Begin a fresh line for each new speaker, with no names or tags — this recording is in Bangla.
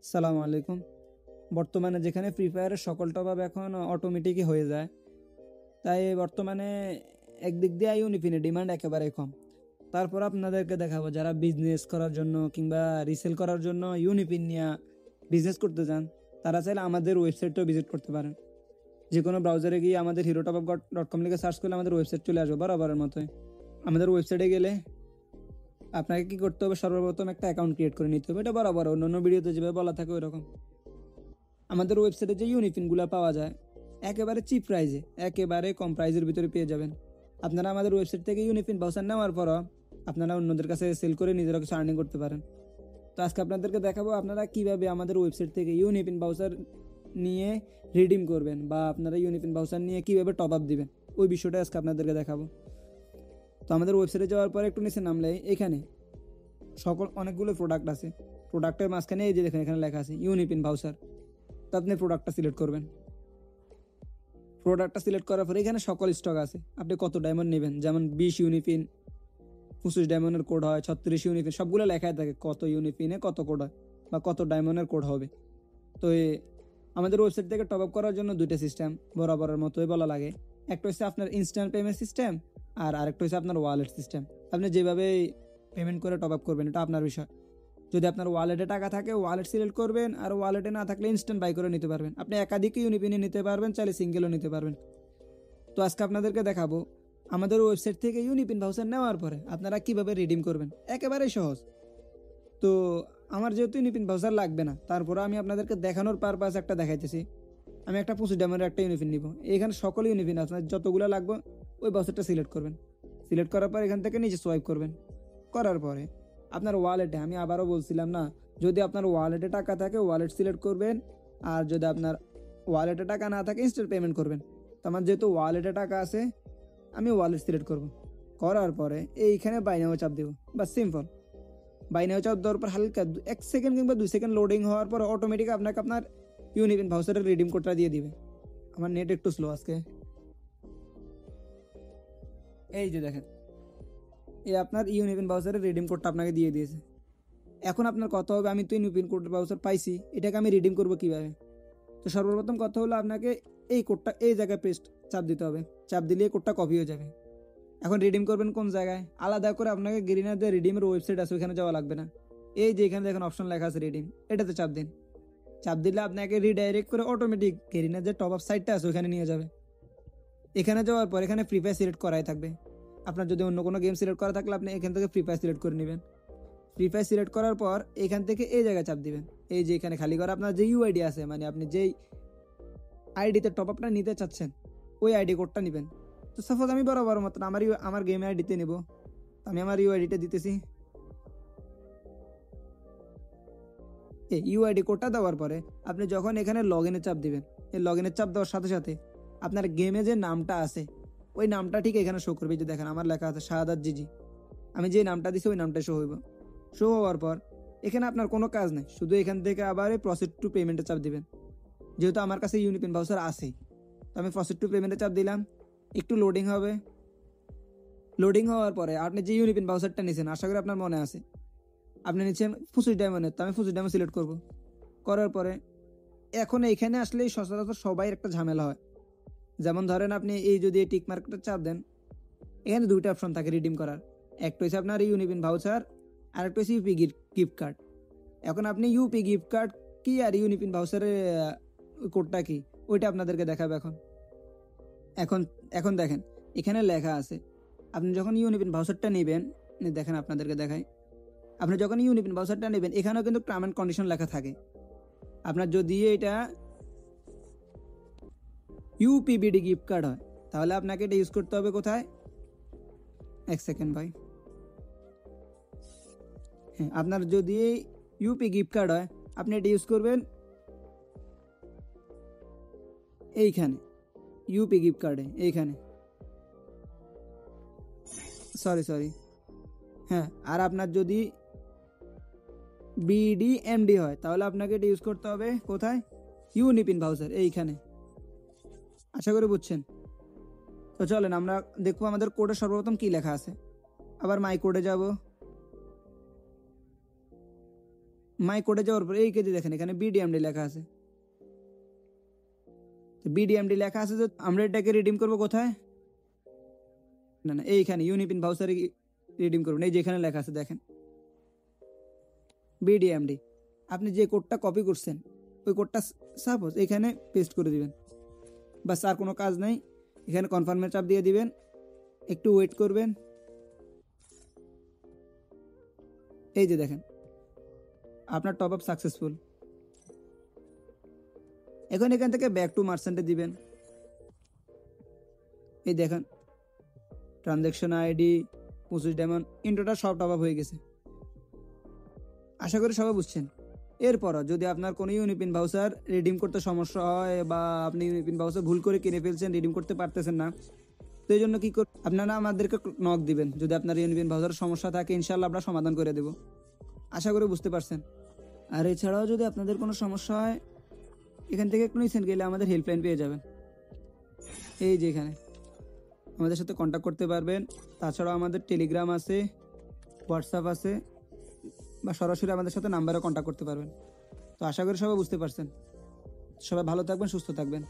সালাম আলাইকুম। বর্তমানে যেখানে ফ্রি ফায়ারের সকল টপ আপ এখন অটোমেটিকই হয়ে যায়, তাই বর্তমানে একদিক দিয়ে ইউনিফিনের ডিমান্ড একেবারেই কম। তারপর আপনাদেরকে দেখাবো যারা বিজনেস করার জন্য কিংবা রিসেল করার জন্য ইউনিফিন নিয়ে বিজনেস করতে চান, তারা চাইলে আমাদের ওয়েবসাইটটাও ভিজিট করতে পারেন। যে কোনো ব্রাউজারে গিয়ে আমাদের HeroTopUp.com লিখে সার্চ করলে আমাদের ওয়েবসাইট চলে আসবে বরাবরের মতোই। আমাদের ওয়েবসাইটে গেলে আপনাকে কি করতে হবে, সর্বপ্রথম একটা অ্যাকাউন্ট ক্রিয়েট করে নিতে হবে। এটা বরাবর অন্য ভিডিওতে যেভাবে বলা থাকে ওই রকম। আমাদের ওয়েবসাইটে যে ইউনিফিনগুলো পাওয়া যায় একেবারে চিপ প্রাইজে, একেবারে কম প্রাইজের ভিতরে পেয়ে যাবেন। আপনারা আমাদের ওয়েবসাইট থেকে ইউনিফিন ভাউচার নেওয়ার পরও আপনারা অন্যদের কাছে সেল করে নিজেরা কিছু আর্নিং করতে পারেন। তো আজকে আপনাদেরকে দেখাবো আপনারা কিভাবে আমাদের ওয়েবসাইট থেকে ইউনিফিন ভাউচার নিয়ে রিডিম করবেন বা আপনারা ইউনিফিন ভাউচার নিয়ে কিভাবে টপ আপ দিবেন, ওই বিষয়টা আজকে আপনাদেরকে দেখাবো। তো আমাদের ওয়েবসাইটে যাওয়ার পরে একটু নিচে নামলে এখানে অনেকগুলো প্রোডাক্ট আছে। প্রোডাক্টের মাঝখানে এই যে দেখেন এখানে লেখা আছে ইউনিফিন ভাউচার। তো আপনি প্রোডাক্টটা সিলেক্ট করবেন। প্রোডাক্টটা সিলেক্ট করার পরে এখানে সকল স্টক আছে, আপনি কত ডায়মন্ড নেবেন, যেমন 20 ইউনিফিন, 25 ডায়মন্ডের কোড হয়, 36 ইউনিফিন, সবগুলো লেখাই থাকে কত ইউনিফিনে কত কোড হয় বা কত ডায়মন্ডের কোড হবে। তো আমাদের ওয়েবসাইট থেকে টপ আপ করার জন্য দুইটা সিস্টেম বরাবরের মতোই বলা লাগে। একটা হচ্ছে আপনার ইনস্ট্যান্ট পেমেন্ট সিস্টেম, আর আরেকটা হচ্ছে আপনার ওয়ালেট সিস্টেম। আপনি যেভাবে পেমেন্ট করে টপ আপ করবেন এটা আপনার বিষয়। যদি আপনার ওয়ালেটে টাকা থাকে ওয়ালেট সিলেক্ট করবেন, আর ওয়ালেটে না থাকলে ইনস্ট্যান্ট বাই করে নিতে পারবেন। আপনি একাধিক ইউনিপিনে নিতে পারবেন, চাইলে সিঙ্গেলও নিতে পারবেন। তো আজকে আপনাদেরকে দেখাবো আমাদের ওয়েবসাইট থেকে ইউনিপিন ভাউচার নেওয়ার পরে আপনারা কিভাবে রিডিম করবেন, একেবারেই সহজ। তো আমার যেহেতু ইউনিপিন ভাউচার লাগবে না, তারপরে আমি আপনাদেরকে দেখানোর পারপাস একটা দেখাইতেছি। আমি একটা 25 ডায়মন্ডের একটা ইউনিপিন নিব। এখানে সকল ইউনিপিন আপনার যতগুলো লাগবে ওই ভাউচারটা সিলেক্ট করবেন। সিলেক্ট করার পর এখান থেকে নিচে সোয়াইপ করবেন। করার পরে আপনার ওয়ালেটে, আমি আবারও বলছিলাম না, যদি আপনার ওয়ালেটে টাকা থাকে ওয়ালেট সিলেক্ট করবেন, আর যদি আপনার ওয়ালেটে টাকা না থাকে ইনস্ট্যান্ট পেমেন্ট করবেন। তো আমার যেহেতু ওয়ালেটে টাকা আছে আমি ওয়ালেট সিলেক্ট করব। করার পরে এইখানে বাই নাও চাপ দেবো, বা সিম্পল বাই নাও চাপ দেওয়ার পর হালকা 1 সেকেন্ড কিংবা 2 সেকেন্ড লোডিং হওয়ার পর অটোমেটিক আপনাকে আপনার ইউনিপিন ভাউচারের রিডিম কোডটা দিয়ে দিবে। আমার নেট একটু স্লো আজকে। এই যে দেখেন, এই আপনার ইউনিপিন ভাউচারের রিডিম কোডটা আপনাকে দিয়ে দিয়েছে। এখন আপনার কথা হবে আমি তো ইউনিপিন কোড ভাউচার পাইছি, এটাকে আমি রিডিম করব কিভাবে। তো সর্বপ্রথম কথা হলো আপনাকে এই কোডটা এই জায়গায় পেস্ট চাপ দিতে হবে। চাপ দিলে কোডটা কপি হয়ে যাবে। এখন রিডিম করবেন কোন জায়গায়, আলাদা করে আপনাকে গ্রিনার যে রিডিমের ওয়েবসাইট আছে ওইখানে যাওয়া লাগবে না। এই যে এখানে দেখেন অপশন লেখা আছে রিডিম, এটাতে চাপ দিন। চাপ দিলে আপনাকে রিডাইরেক্ট করে অটোমেটিক গ্রিনার যে টপ আপ সাইটটা আছে ওখানে নিয়ে যাবে। এখানে যাওয়ার পর এখানে ফ্রি ফায়ার সিলেক্ট করাই থাকবে। আপনার যদি অন্য কোনো গেম সিলেক্ট করা থাকলে আপনি এখান থেকে ফ্রি ফায়ার সিলেক্ট করে নেবেন। ফ্রি ফায়ার সিলেক্ট করার পর এখান থেকে এই জায়গায় চাপ দিবেন। এই যে এখানে খালি করা আপনার যে ইউআইডি আছে, মানে আপনি যেই আইডিতে টপ আপটা নিতে চাচ্ছেন ওই আইডি কোডটা নেবেন। তো সাপোজ আমি বরাবর মতন আমার গেম আইডিতে নেব। আমি আমার ইউআইডিটা দিতেছি। এই ইউআইডি কোডটা দেওয়ার পরে আপনি যখন এখানে লগ ইনে চাপ দিবেন, এই লগ ইনের চাপ দেওয়ার সাথে সাথে আপনার গেমে যে নামটা আছে ওই নামটা ঠিক এখানে শো করবে। যে দেখেন আমার লেখা আছে শাহাদাত জিজি, আমি যে নামটা দিছি ওই নামটা শো হইব। শো হওয়ার পর এখানে আপনার কোনো কাজ নেই, শুধু এখান থেকে আবার প্রসিড টু পেমেন্টে চাপ দিবেন। যেহেতু আমার কাছে ইউনিপিন ভাউচার আছেই, তো আমি প্রসিড টু পেমেন্টে চাপ দিলাম। একটু লোডিং হবে। লোডিং হওয়ার পরে আপনি যে ইউনিপিন ভাউচারটা নিয়েছেন, আশা করি আপনার মনে আছে, আপনি নিচ্ছেন 25 ডায়মন্ডের। তো আমি 25 ডায়মন্ড সিলেক্ট করব। করার পরে এখন এইখানে আসলেই সচরাচর সবাই একটা ঝামেলা হয়। যেমন ধরেন আপনি এই যদি এই টিক মার্কটা চাপ দেন, এখানে দুইটা অপশন থাকে রিডিম করার। একটা হচ্ছে আপনার ইউনিপিন ভাউচার, আর একটা হচ্ছে ইউপি গিফট কার্ড। এখন আপনি ইউপি গিফট কার্ড কি আর ইউনিপিন ভাউচারের কোডটা কি ওইটা আপনাদেরকে দেখাবে। এখন এখন এখন দেখেন এখানে লেখা আছে আপনি যখন ইউনিপিন ভাউচারটা নেবেন, দেখেন আপনাদেরকে দেখাই। আপনি যখন ইউনিপিন ভাউচারটা নেবেন এখানেও কিন্তু টার্ম অ্যান্ড কন্ডিশন লেখা থাকে। আপনার যদি এটা ইউপিবিডি গিফট কার্ড হয় তাহলে আপনাকে এটা ইউজ করতে হবে কোথায়, 1 সেকেন্ড ভাই। হ্যাঁ, আপনার যদি ইউপি গিফট কার্ড হয় আপনি এটা ইউজ করবেন এইখানে, ইউপি গিফট কার্ডে এইখানে, সরি। হ্যাঁ, আর আপনার যদি বিডিএমডি হয় তাহলে আপনাকে এটা ইউজ করতে হবে কোথায়, ইউনিপিন ভাউচার এইখানে। আশা করি বুঝছেন। তো চলেন আমরা দেখবো আমাদের কোডে সর্বপ্রথম কি লেখা আছে। আবার মাই কোডে যাব। মাই কোডে যাওয়ার পর এই কেজি দেখেন এখানে বিডিএমডি লেখা আছে। বিডিএমডি লেখা আছে যে আমরা এটাকে রিডিম করবো কোথায়? না না, এইখানে ইউনিপিন ভাউচারে রিডিম করবেন। এই যেখানে লেখা আছে দেখেন বিডিএমডি। আপনি যে কোডটা কপি করছেন ওই কোডটা সাপোজ এখানে পেস্ট করে দিবেন, বাস আর কোনো কাজ নাই। এখানে কনফার্মের চাপ দিয়ে দিবেন, একটু ওয়েট করবেন। এই যে দেখেন আপনার টপ আপ সাকসেসফুল। এখন এখান থেকে ব্যাক টু মার্চেন্টে দিবেন। এই দেখেন ট্রানজ্যাকশন আইডি 25 ডায়মন্ড ইন্টোটা সব টপ আপ হয়ে গেছে। আশা করি সবাই বুঝছেন। এরপরও যদি আপনার কোনো ইউনিপিন ভাউচার রিডিম করতে সমস্যা হয় বা আপনি ইউনিপিন ভাউচার ভুল করে কিনে ফেলছেন, রিডিম করতে পারতেছেন না, তো এই জন্য কী আপনারা আমাদেরকে নক দিবেন। যদি আপনার ইউনিপিন ভাউচার সমস্যা থাকে ইনশাল্লাহ আমরা সমাধান করে দেব। আশা করি বুঝতে পারছেন। আর এছাড়াও যদি আপনাদের কোনো সমস্যা হয় এখান থেকে একটু নিচে গেলে আমাদের হেল্পলাইন পেয়ে যাবেন। এই যে এখানে আমাদের সাথে কন্ট্যাক্ট করতে পারবেন। তাছাড়াও আমাদের টেলিগ্রাম আছে, হোয়াটসঅ্যাপ আছে, বা সরাসরি আমাদের সাথে নাম্বারে কন্ট্যাক্ট করতে পারবেন। তো আশা করি সবাই বুঝতে পারছেন। সবাই ভালো থাকবেন, সুস্থ থাকবেন।